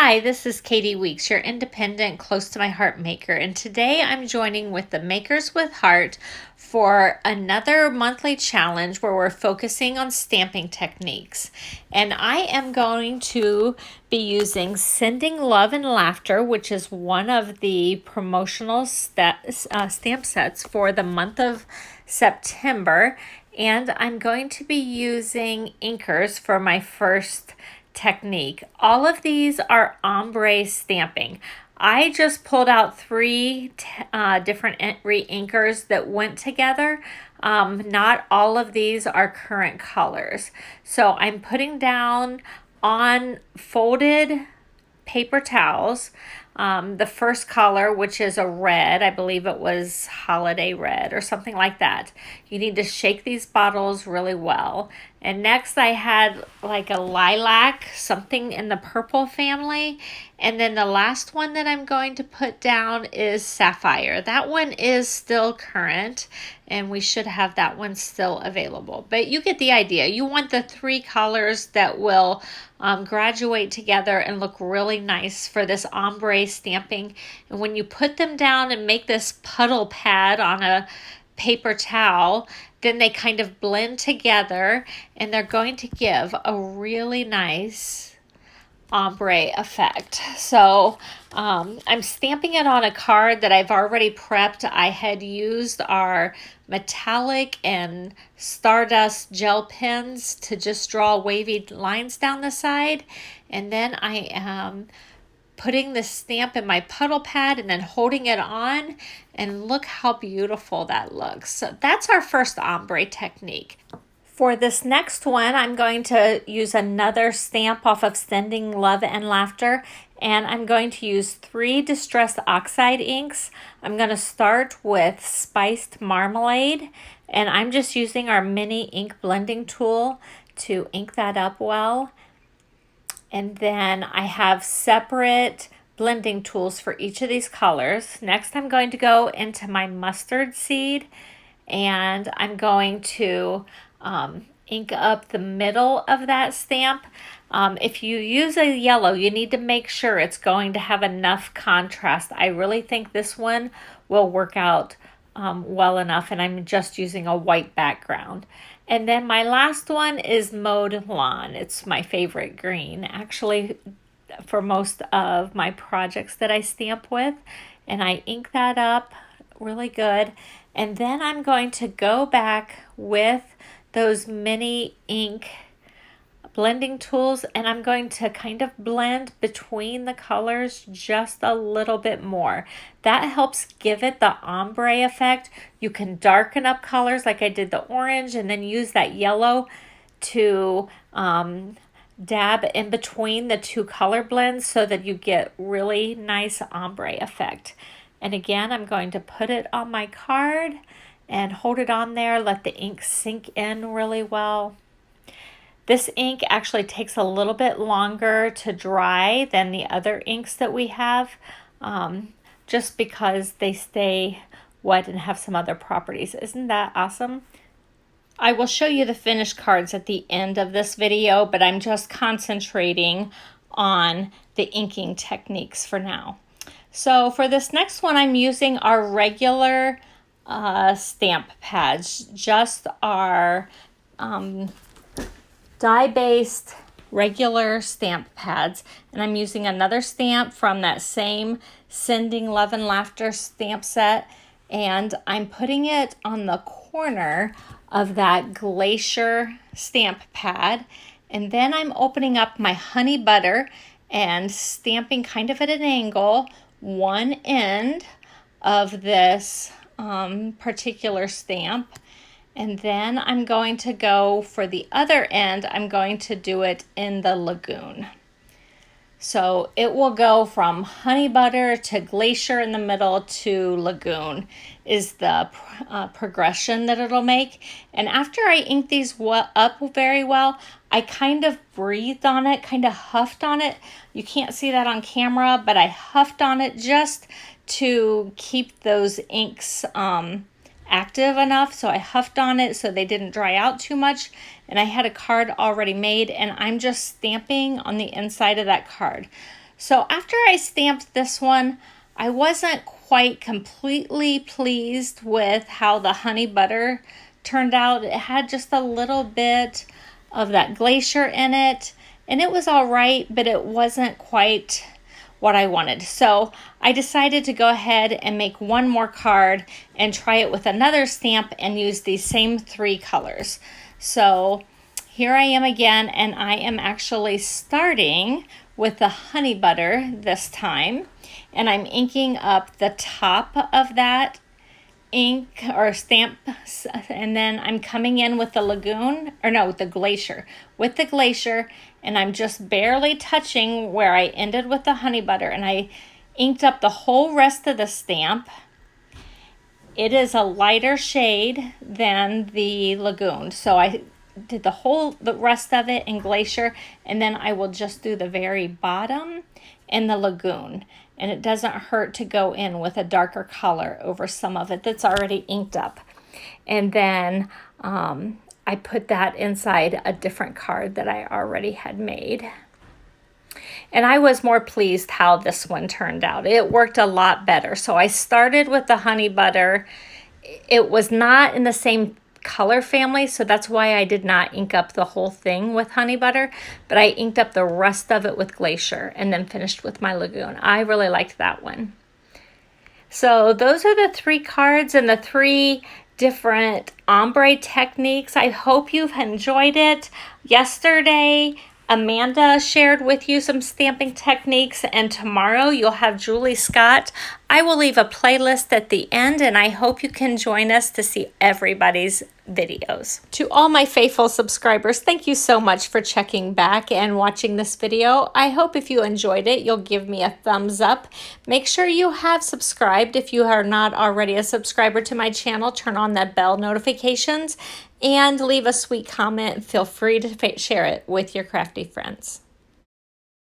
Hi, this is Katie Weeks, your independent, close to my heart maker, and today I'm joining with the Makers with Heart for another monthly challenge where we're focusing on stamping techniques. And I am going to be using Sending Love and Laughter, which is one of the promotional stamp sets for the month of September. And I'm going to be using inkers for my first technique. All of these are ombre stamping. I just pulled out three different reinkers that went together. Not all of these are current colors. So I'm putting down on folded paper towels the first color, which is a red. I believe it was Holiday Red or something like that. You need to shake these bottles really well. And next I had like a lilac, something in the purple family. And then the last one that I'm going to put down is Sapphire. That one is still current, and we should have that one still available. But you get the idea. You want the three colors that will graduate together and look really nice for this ombre stamping. And when you put them down and make this puddle pad on a paper towel, then they kind of blend together and they're going to give a really nice ombre effect. So I'm stamping it on a card that I've already prepped. I had used our metallic and Stardust gel pens to just draw wavy lines down the side, and then I am putting the stamp in my puddle pad and then holding it on, and look how beautiful that looks. So that's our first ombre technique. For this next one, I'm going to use another stamp off of Sending Love and Laughter, and I'm going to use 3 Distress Oxide inks. I'm going to start with Spiced Marmalade, and I'm just using our mini ink blending tool to ink that up well. And then I have separate blending tools for each of these colors. Next, I'm going to go into my mustard seed, and I'm going to ink up the middle of that stamp. If you use a yellow, you need to make sure it's going to have enough contrast. I really think this one will work out well enough, and I'm just using a white background. And then my last one is Mowed Lawn. It's my favorite green, actually, for most of my projects that I stamp with. And I ink that up really good. And then I'm going to go back with those mini ink blending tools, and I'm going to kind of blend between the colors just a little bit more. That helps give it the ombre effect. You can darken up colors like I did the orange, and then use that yellow to dab in between the two color blends so that you get really nice ombre effect. And again, I'm going to put it on my card and hold it on there, let the ink sink in really well. This ink actually takes a little bit longer to dry than the other inks that we have, just because they stay wet and have some other properties. Isn't that awesome? I will show you the finished cards at the end of this video, but I'm just concentrating on the inking techniques for now. So for this next one, I'm using our regular stamp pads, just our die-based regular stamp pads, and I'm using another stamp from that same Sending Love and Laughter stamp set, and I'm putting it on the corner of that Glacier stamp pad, and then I'm opening up my Honey Butter and stamping kind of at an angle one end of this particular stamp. And then I'm going to go for the other end, I'm going to do it in the lagoon. So it will go from Honey Butter to Glacier in the middle to Lagoon is the progression that it'll make. And after I ink these up very well, I kind of breathed on it, kind of huffed on it. You can't see that on camera, but I huffed on it just to keep those inks active enough. So I huffed on it so they didn't dry out too much. And I had a card already made, and I'm just stamping on the inside of that card. So after I stamped this one, I wasn't quite completely pleased with how the honey butter turned out. It had just a little bit of that glacier in it, and it was all right, but it wasn't quite what I wanted. So I decided to go ahead and make one more card and try it with another stamp and use these same 3 colors. So here I am again, and I am actually starting with the honey butter this time, and I'm inking up the top of that ink or stamp, and then I'm coming in with the lagoon, or no, with the glacier, and I'm just barely touching where I ended with the honey butter, and I inked up the whole rest of the stamp. It is a lighter shade than the lagoon, so I did the rest of it in glacier, and then I will just do the very bottom in the lagoon. And it doesn't hurt to go in with a darker color over some of it that's already inked up. And then I put that inside a different card that I already had made. And I was more pleased how this one turned out. It worked a lot better. So I started with the honey butter. It was not in the same color family, so that's why I did not ink up the whole thing with honey butter, but I inked up the rest of it with glacier and then finished with my lagoon. I really liked that one. So those are the 3 cards and the 3 different ombre techniques. I hope you've enjoyed it. Yesterday, Amanda shared with you some stamping techniques, and tomorrow you'll have Julie Scott. I will leave a playlist at the end, and I hope you can join us to see everybody's videos. To all my faithful subscribers, thank you so much for checking back and watching this video. I hope if you enjoyed it, you'll give me a thumbs up. Make sure you have subscribed if you are not already a subscriber to my channel. Turn on that bell notifications and leave a sweet comment. Feel free to share it with your crafty friends.